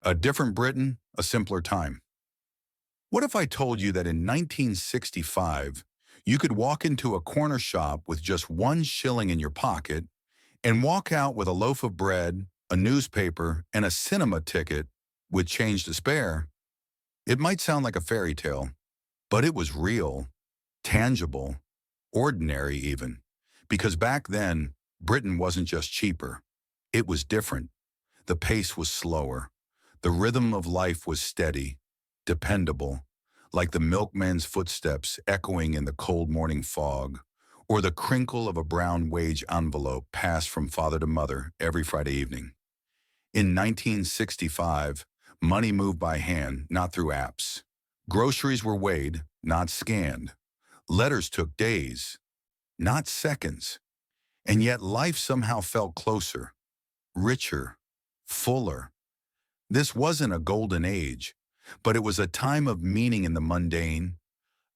A different Britain, a simpler time. What if I told you that in 1965, you could walk into a corner shop with just 1 shilling in your pocket and walk out with a loaf of bread, a newspaper, and a cinema ticket with change to spare? It might sound like a fairy tale, but it was real, tangible, ordinary even. Because back then, Britain wasn't just cheaper. It was different. The pace was slower. The rhythm of life was steady, dependable, like the milkman's footsteps echoing in the cold morning fog, or the crinkle of a brown wage envelope passed from father to mother every Friday evening. In 1965, money moved by hand, not through apps. Groceries were weighed, not scanned. Letters took days, not seconds. And yet life somehow felt closer, richer, fuller. This wasn't a golden age, but it was a time of meaning in the mundane.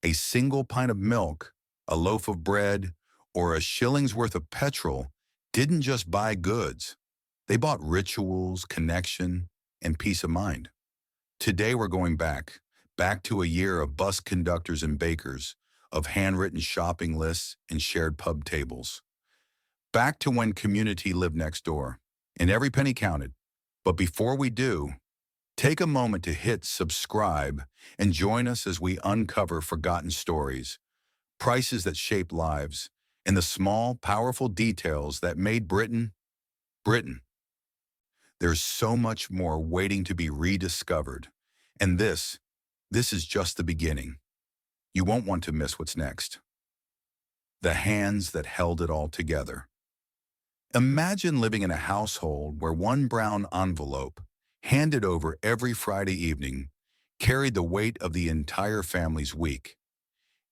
A single pint of milk, a loaf of bread, or a shilling's worth of petrol didn't just buy goods. They bought rituals, connection, and peace of mind. Today we're going back to a year of bus conductors and bakers, of handwritten shopping lists and shared pub tables. Back to when community lived next door, and every penny counted. But before we do, take a moment to hit subscribe and join us as we uncover forgotten stories, prices that shaped lives, and the small, powerful details that made Britain, Britain. There's so much more waiting to be rediscovered. And this is just the beginning. You won't want to miss what's next. The hands that held it all together. Imagine living in a household where one brown envelope, handed over every Friday evening, carried the weight of the entire family's week.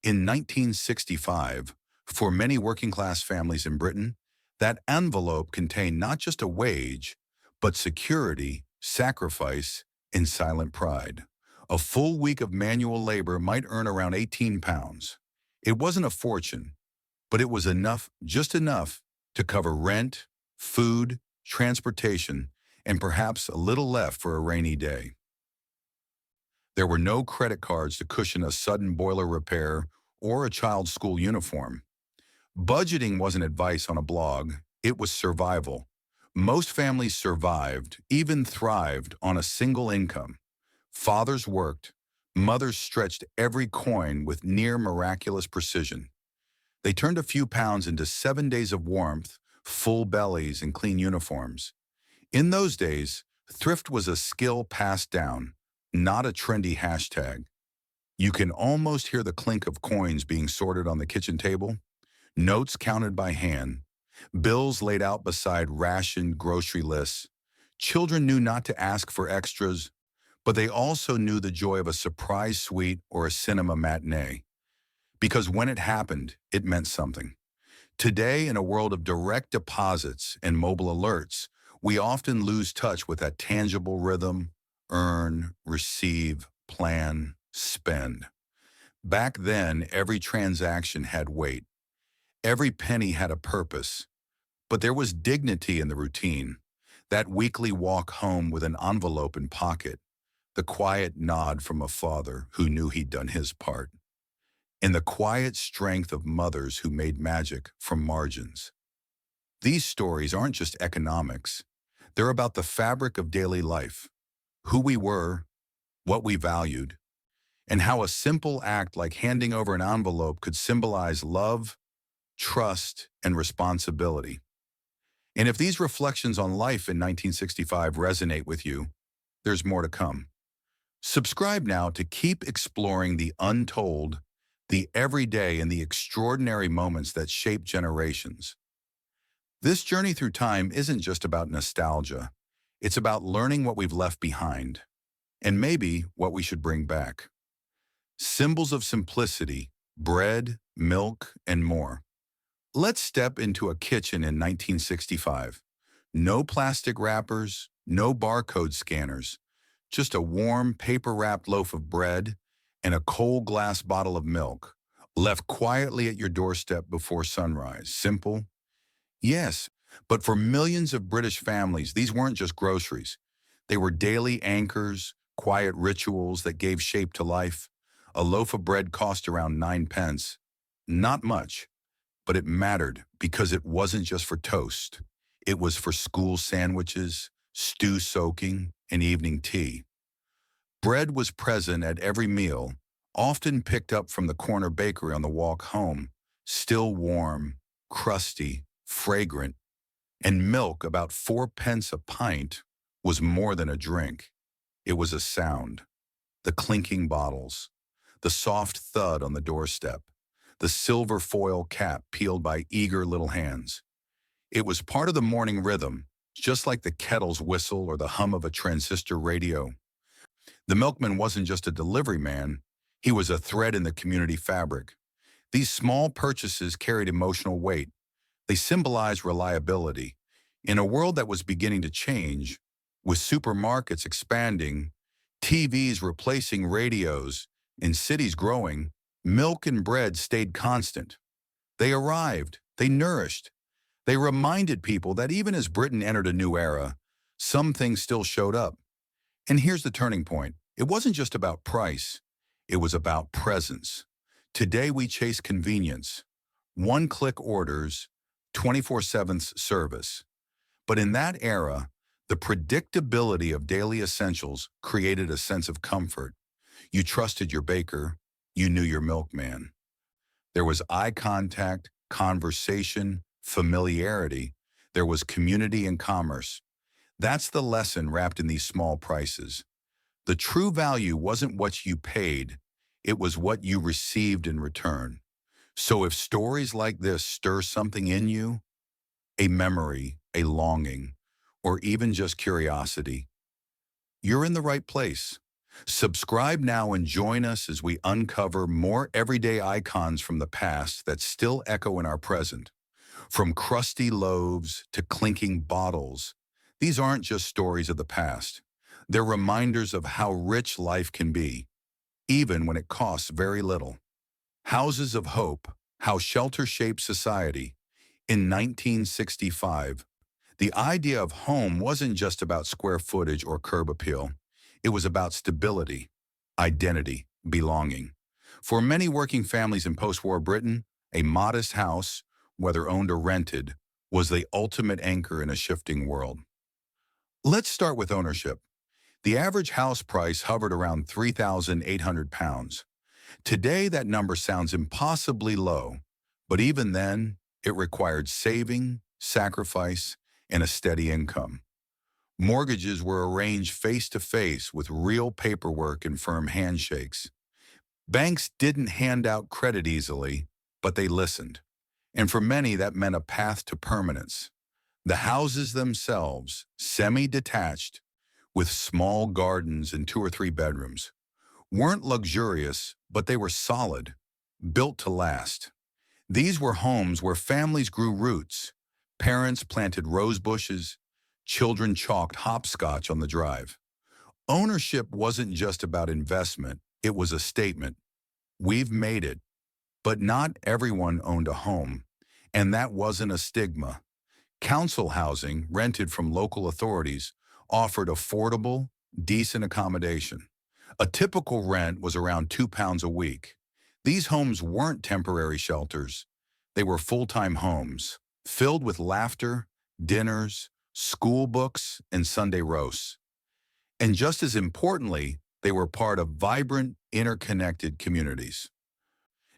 In 1965, for many working-class families in Britain, that envelope contained not just a wage, but security, sacrifice, and silent pride. A full week of manual labor might earn around £18. It wasn't a fortune, but it was enough, just enough, to cover rent, food, transportation, and perhaps a little left for a rainy day. There were no credit cards to cushion a sudden boiler repair or a child's school uniform. Budgeting wasn't advice on a blog, it was survival. Most families survived, even thrived, on a single income. Fathers worked, mothers stretched every coin with near miraculous precision. They turned a few pounds into 7 days of warmth, full bellies, and clean uniforms. In those days, thrift was a skill passed down, not a trendy hashtag. You can almost hear the clink of coins being sorted on the kitchen table, notes counted by hand, bills laid out beside rationed grocery lists. Children knew not to ask for extras, but they also knew the joy of a surprise suite or a cinema matinee. Because when it happened, it meant something. Today, in a world of direct deposits and mobile alerts, we often lose touch with that tangible rhythm: earn, receive, plan, spend. Back then, every transaction had weight. Every penny had a purpose. But there was dignity in the routine. That weekly walk home with an envelope in pocket, the quiet nod from a father who knew he'd done his part, and the quiet strength of mothers who made magic from margins. These stories aren't just economics. They're about the fabric of daily life, who we were, what we valued, and how a simple act like handing over an envelope could symbolize love, trust, and responsibility. And if these reflections on life in 1965 resonate with you, there's more to come. Subscribe now to keep exploring the untold, the everyday, and the extraordinary moments that shape generations. This journey through time isn't just about nostalgia. It's about learning what we've left behind, and maybe what we should bring back. Symbols of simplicity, bread, milk, and more. Let's step into a kitchen in 1965. No plastic wrappers, no barcode scanners, just a warm paper-wrapped loaf of bread and a cold glass bottle of milk, left quietly at your doorstep before sunrise. Simple? Yes, but for millions of British families, these weren't just groceries. They were daily anchors, quiet rituals that gave shape to life. A loaf of bread cost around 9 pence. Not much, but it mattered because it wasn't just for toast. It was for school sandwiches, stew soaking, and evening tea. Bread was present at every meal, often picked up from the corner bakery on the walk home, still warm, crusty, fragrant, and milk about 4 pence a pint was more than a drink. It was a sound. The clinking bottles, the soft thud on the doorstep, the silver foil cap peeled by eager little hands. It was part of the morning rhythm, just like the kettle's whistle or the hum of a transistor radio. The milkman wasn't just a delivery man, he was a thread in the community fabric. These small purchases carried emotional weight. They symbolized reliability. In a world that was beginning to change, with supermarkets expanding, TVs replacing radios, and cities growing, milk and bread stayed constant. They arrived, they nourished, they reminded people that even as Britain entered a new era, some things still showed up. And here's the turning point. It wasn't just about price, it was about presence. Today we chase convenience, one-click orders, 24/7 service. But in that era, the predictability of daily essentials created a sense of comfort. You trusted your baker, you knew your milkman. There was eye contact, conversation, familiarity. There was community and commerce. That's the lesson wrapped in these small prices. The true value wasn't what you paid, it was what you received in return. So if stories like this stir something in you, a memory, a longing, or even just curiosity, you're in the right place. Subscribe now and join us as we uncover more everyday icons from the past that still echo in our present. From crusty loaves to clinking bottles, these aren't just stories of the past. They're reminders of how rich life can be, even when it costs very little. Houses of Hope, How Shelter Shaped Society. In 1965, the idea of home wasn't just about square footage or curb appeal. It was about stability, identity, belonging. For many working families in post-war Britain, a modest house, whether owned or rented, was the ultimate anchor in a shifting world. Let's start with ownership. The average house price hovered around £3,800. Today, that number sounds impossibly low, but even then, it required saving, sacrifice, and a steady income. Mortgages were arranged face-to-face with real paperwork and firm handshakes. Banks didn't hand out credit easily, but they listened. And for many, that meant a path to permanence. The houses themselves, semi-detached, with small gardens and 2 or 3 bedrooms, weren't luxurious, but they were solid, built to last. These were homes where families grew roots. Parents planted rose bushes, children chalked hopscotch on the drive. Ownership wasn't just about investment, it was a statement. We've made it. But not everyone owned a home, and that wasn't a stigma. Council housing, rented from local authorities, offered affordable, decent accommodation. A typical rent was around £2 a week. These homes weren't temporary shelters. They were full-time homes, filled with laughter, dinners, school books, and Sunday roasts. And just as importantly, they were part of vibrant, interconnected communities.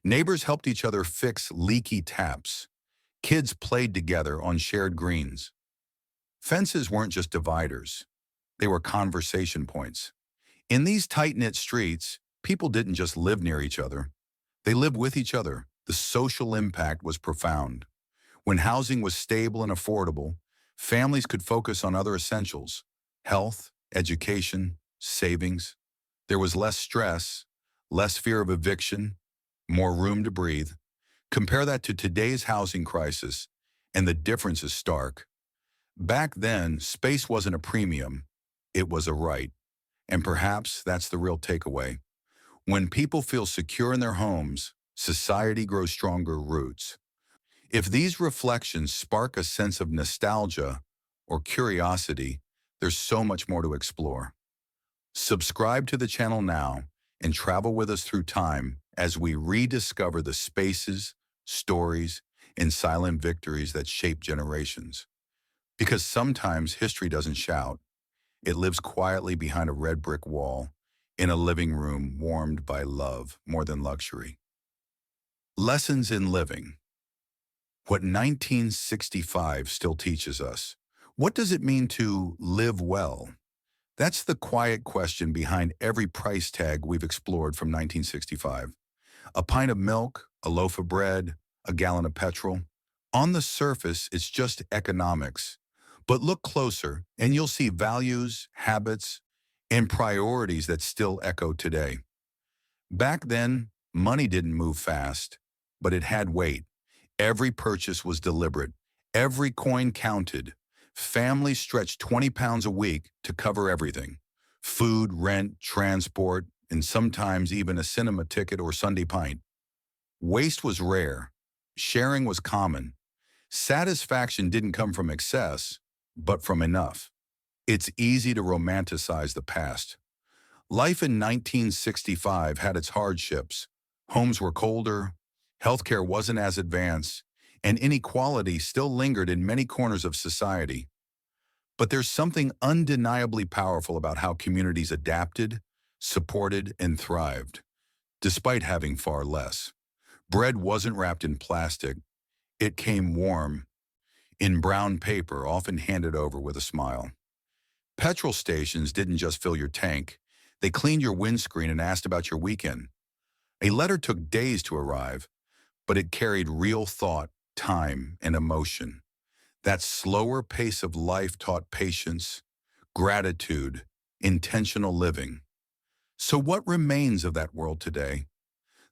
Neighbors helped each other fix leaky taps. Kids played together on shared greens. Fences weren't just dividers. They were conversation points. In these tight-knit streets, people didn't just live near each other. They lived with each other. The social impact was profound. When housing was stable and affordable, families could focus on other essentials: health, education, savings. There was less stress, less fear of eviction, more room to breathe. Compare that to today's housing crisis, and the difference is stark. Back then, space wasn't a premium, it was a right. And perhaps that's the real takeaway. When people feel secure in their homes, society grows stronger roots. If these reflections spark a sense of nostalgia or curiosity, there's so much more to explore. Subscribe to the channel now and travel with us through time as we rediscover the spaces, stories, and silent victories that shape generations. Because sometimes history doesn't shout, it lives quietly behind a red brick wall in a living room warmed by love more than luxury. Lessons in living. What 1965 still teaches us. What does it mean to live well? That's the quiet question behind every price tag we've explored from 1965. A pint of milk, a loaf of bread, a gallon of petrol. On the surface, it's just economics. But look closer, and you'll see values, habits, and priorities that still echo today. Back then, money didn't move fast, but it had weight. Every purchase was deliberate. Every coin counted. Families stretched 20 pounds a week to cover everything. Food, rent, transport, and sometimes even a cinema ticket or Sunday pint. Waste was rare. Sharing was common. Satisfaction didn't come from excess, but from enough. It's easy to romanticize the past. Life in 1965 had its hardships. Homes were colder, healthcare wasn't as advanced, and inequality still lingered in many corners of society. But there's something undeniably powerful about how communities adapted, supported, and thrived, despite having far less. Bread wasn't wrapped in plastic. It came warm, in brown paper, often handed over with a smile. Petrol stations didn't just fill your tank. They cleaned your windscreen and asked about your weekend. A letter took days to arrive, but it carried real thought, time, and emotion. That slower pace of life taught patience, gratitude, intentional living. So what remains of that world today?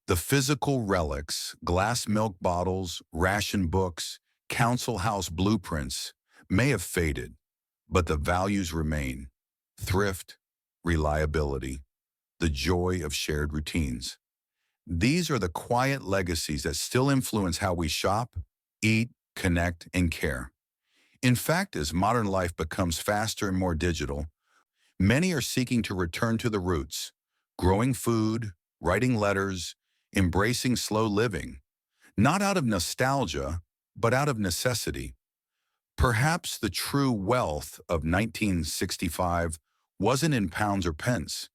The physical relics, glass milk bottles, ration books, council house blueprints, may have faded, but the values remain. Thrift, reliability, the joy of shared routines. These are the quiet legacies that still influence how we shop, eat, connect, and care. In fact, as modern life becomes faster and more digital, many are seeking to return to the roots, growing food, writing letters, embracing slow living, not out of nostalgia, but out of necessity. Perhaps the true wealth of 1965 wasn't in pounds or pence.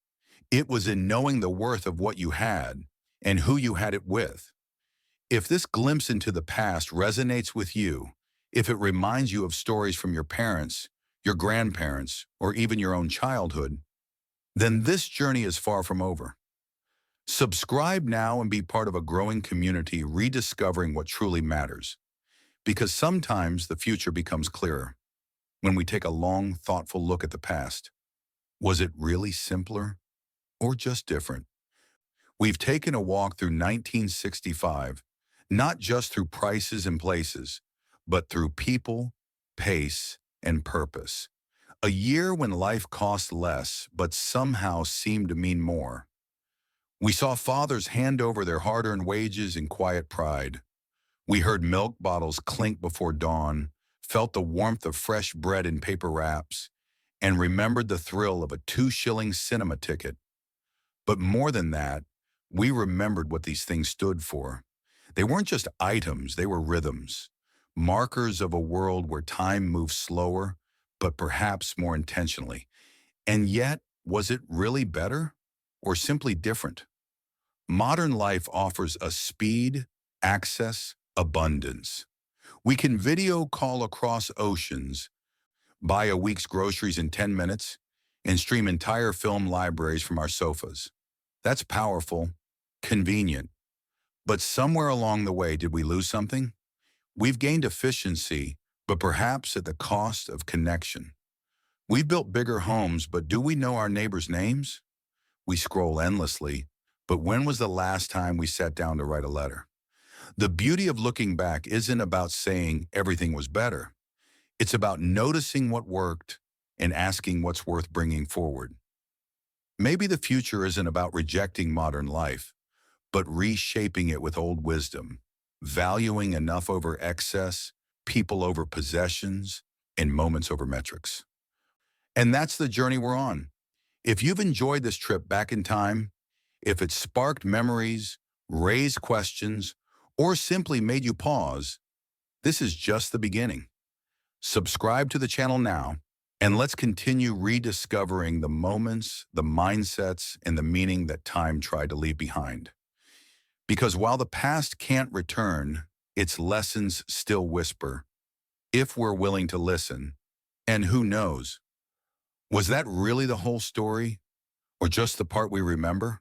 It was in knowing the worth of what you had and who you had it with. If this glimpse into the past resonates with you, if it reminds you of stories from your parents, your grandparents, or even your own childhood, then this journey is far from over. Subscribe now and be part of a growing community rediscovering what truly matters. Because sometimes the future becomes clearer when we take a long, thoughtful look at the past. Was it really simpler or just different? We've taken a walk through 1965, not just through prices and places, but through people, pace, and purpose. A year when life cost less, but somehow seemed to mean more. We saw fathers hand over their hard-earned wages in quiet pride. We heard milk bottles clink before dawn, felt the warmth of fresh bread in paper wraps, and remembered the thrill of a 2-shilling cinema ticket. But more than that, we remembered what these things stood for. They weren't just items, they were rhythms, markers of a world where time moves slower, but perhaps more intentionally. And yet, was it really better or simply different? Modern life offers us speed, access, abundance. We can video call across oceans, buy a week's groceries in 10 minutes, and stream entire film libraries from our sofas. That's powerful, convenient. But somewhere along the way, did we lose something? We've gained efficiency, but perhaps at the cost of connection. We've built bigger homes, but do we know our neighbors' names? We scroll endlessly, but when was the last time we sat down to write a letter? The beauty of looking back isn't about saying everything was better. It's about noticing what worked and asking what's worth bringing forward. Maybe the future isn't about rejecting modern life, but reshaping it with old wisdom, valuing enough over excess, people over possessions, and moments over metrics. And that's the journey we're on. If you've enjoyed this trip back in time, if it sparked memories, raised questions, or simply made you pause, this is just the beginning. Subscribe to the channel now, and let's continue rediscovering the moments, the mindsets, and the meaning that time tried to leave behind. Because while the past can't return, its lessons still whisper, if we're willing to listen. And who knows, was that really the whole story, or just the part we remember?